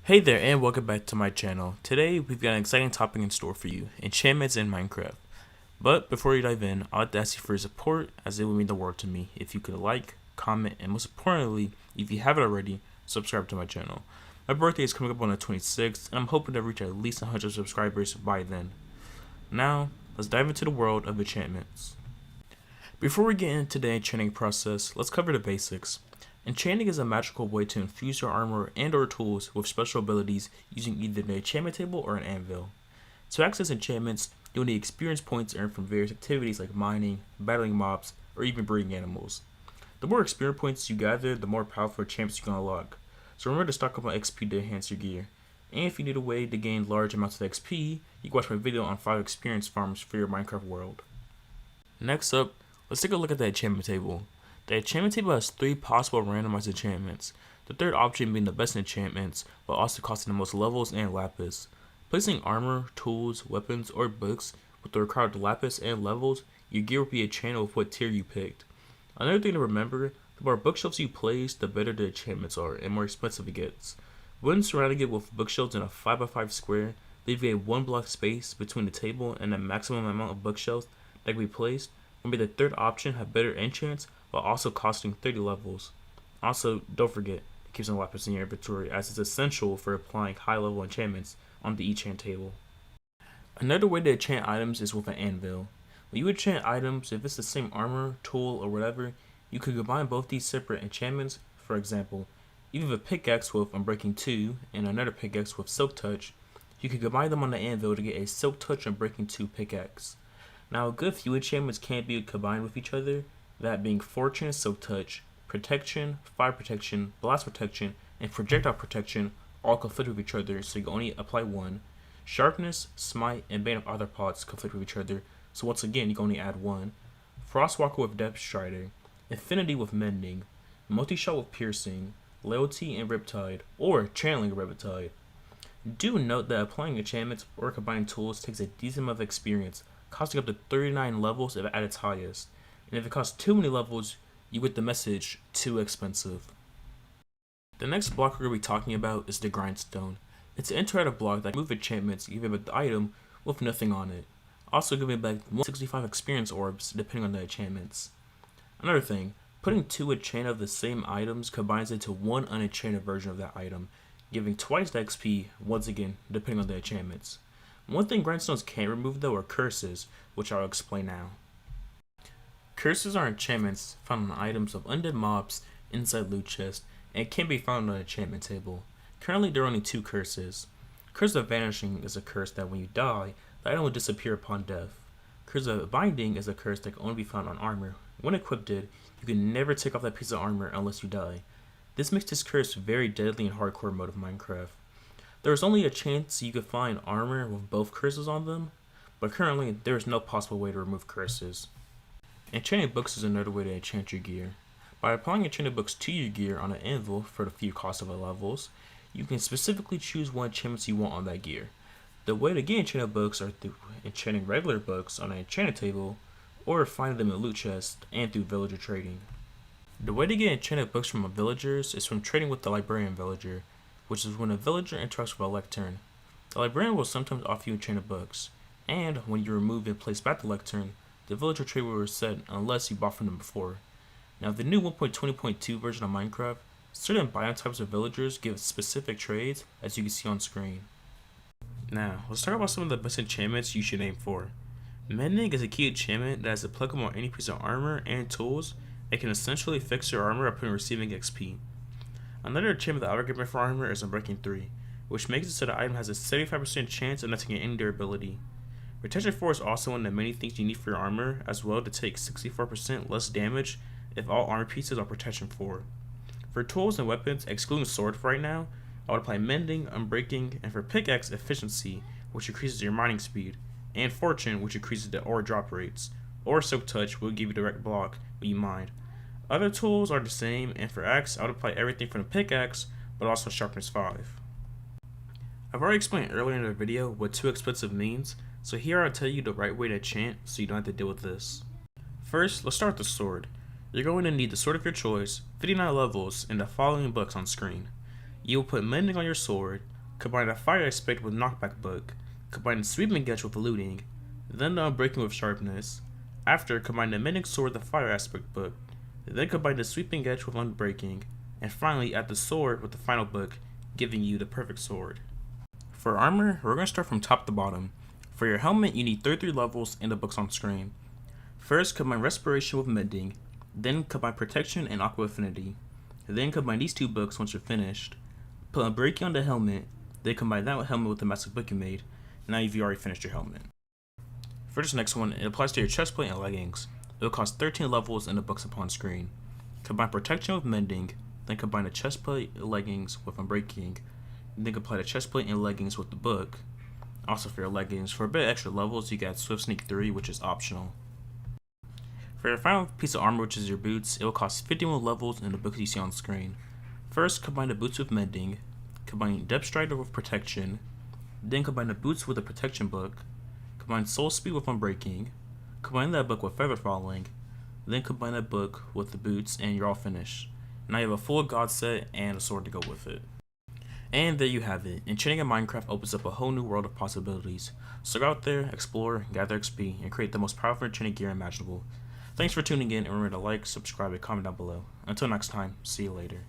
Hey there and welcome back to my channel. Today we've got an exciting topic in store for you, enchantments in Minecraft. But before we dive in, I'd like to ask you for your support as it would mean the world to me if you could like, comment, and most importantly, if you haven't already, subscribe to my channel. My birthday is coming up on the 26th and I'm hoping to reach at least 100 subscribers by then. Now, let's dive into the world of enchantments. Before we get into the enchanting process, let's cover the basics. Enchanting is a magical way to infuse your armor and or tools with special abilities using either the enchantment table or an anvil. To access enchantments, you'll need experience points earned from various activities like mining, battling mobs, or even breeding animals. The more experience points you gather, the more powerful enchantments you can unlock. So remember to stock up on XP to enhance your gear. And if you need a way to gain large amounts of XP, you can watch my video on 5 experience farms for your Minecraft world. Next up, let's take a look at the enchantment table. The enchantment table has 3 possible randomized enchantments, the third option being the best enchantments, while also costing the most levels and lapis. Placing armor, tools, weapons, or books with the required lapis and levels, your gear will be enchanted with what tier you picked. Another thing to remember, the more bookshelves you place, the better the enchantments are, and more expensive it gets. When surrounding it with bookshelves in a 5x5 square, leaving a 1 block space between the table and the maximum amount of bookshelves that can be placed, will be the third option have better enchants, while also costing 30 levels. Also, don't forget to keep some lapis in your inventory as it's essential for applying high level enchantments on the enchant table. Another way to enchant items is with an anvil. When you enchant items, if it's the same armor, tool, or whatever, you can combine both these separate enchantments. For example, you have a pickaxe with Unbreaking 2 and another pickaxe with Silk Touch. You can combine them on the anvil to get a Silk Touch Unbreaking 2 pickaxe. Now, a good few enchantments can be combined with each other, that being Fortune, Silk Touch, Protection, Fire Protection, Blast Protection, and Projectile Protection all conflict with each other, so you can only apply one. Sharpness, Smite, and Bane of Arthropods conflict with each other, so once again you can only add one. Frostwalker with Depth Strider, Infinity with Mending, Multi-Shot with Piercing, Loyalty and Riptide, or Channeling Riptide. Do note that applying enchantments or combining tools takes a decent amount of experience, costing up to 39 levels if at its highest. And if it costs too many levels, you get the message too expensive. The next block we're going to be talking about is the Grindstone. It's an interactive block that can move enchantments even with the item with nothing on it. Also giving back 165 experience orbs depending on the enchantments. Another thing, putting 2 enchanted of the same items combines into one unenchanted version of that item, giving twice the XP once again depending on the enchantments. One thing Grindstones can't remove though are curses, which I'll explain now. Curses are enchantments found on items of undead mobs inside loot chests and can be found on an enchantment table. Currently there are only 2 curses. Curse of Vanishing is a curse that when you die, the item will disappear upon death. Curse of Binding is a curse that can only be found on armor. When equipped, you can never take off that piece of armor unless you die. This makes this curse very deadly in hardcore mode of Minecraft. There is only a chance you could find armor with both curses on them, but currently there is no possible way to remove curses. Enchanting books is another way to enchant your gear. By applying enchanted books to your gear on an anvil for the few cost of the levels, you can specifically choose what enchantments you want on that gear. The way to get enchanted books are through enchanting regular books on an enchanted table, or finding them in loot chests and through villager trading. The way to get enchanted books from villagers is from trading with the librarian villager, which is when a villager interacts with a lectern. The librarian will sometimes offer you enchanted books, and when you remove and place back the lectern, the villager trade will reset unless you bought from them before. Now the new 1.20.2 version of Minecraft, certain biome types of villagers give specific trades as you can see on screen. Now, let's talk about some of the best enchantments you should aim for. Mending is a key enchantment that is applicable on any piece of armor and tools. It can essentially fix your armor upon receiving XP. Another enchantment that I recommend for armor is Unbreaking 3, which makes it so the item has a 75% chance of not taking any durability. Retention 4 is also one of the many things you need for your armor, as well to take 64% less damage if all armor pieces are Protection 4. For tools and weapons, excluding sword for right now, I would apply Mending, Unbreaking, and for pickaxe, Efficiency, which increases your mining speed, and Fortune, which increases the ore drop rates, or Silk Touch will give you direct block when you mine. Other tools are the same, and for axe, I would apply everything from the pickaxe, but also Sharpness 5. I've already explained earlier in the video what too expensive means, so here I'll tell you the right way to enchant so you don't have to deal with this. First, let's start with the sword. You're going to need the sword of your choice, 59 levels, and the following books on screen. You will put Mending on your sword, Combine the fire aspect with knockback book. Combine the sweeping edge with looting. Then the unbreaking with sharpness. After, combine the mending sword with the fire aspect book. Then combine the sweeping edge with unbreaking. And finally add the sword with the final book, giving you the perfect sword. For armor, we're going to start from top to bottom. For your helmet, you need 33 levels and the books on screen. First, combine respiration with mending. Then combine protection and aqua affinity. Then combine these two books once you're finished. Put unbreaking on the helmet. Then combine that helmet with the massive book you made. Now you've already finished your helmet. For this next one, it applies to your chestplate and leggings. It will cost 13 levels and the books upon screen. Combine protection with mending. Then combine the chestplate and leggings with unbreaking. Then apply the chestplate and leggings with the book. Also for your leggings, for a bit extra levels, you got Swift Sneak 3, which is optional. For your final piece of armor, which is your boots, it will cost 51 levels in the books you see on screen. First, combine the boots with mending. Combine Depth Strider with protection. Then combine the boots with the protection book. Combine Soul Speed with unbreaking. Combine that book with feather falling. Then combine that book with the boots, and you're all finished. Now you have a full god set and a sword to go with it. And there you have it. Enchanting in Minecraft opens up a whole new world of possibilities. So go out there, explore, gather XP, and create the most powerful enchanting gear imaginable. Thanks for tuning in, and remember to like, subscribe, and comment down below. Until next time, see you later.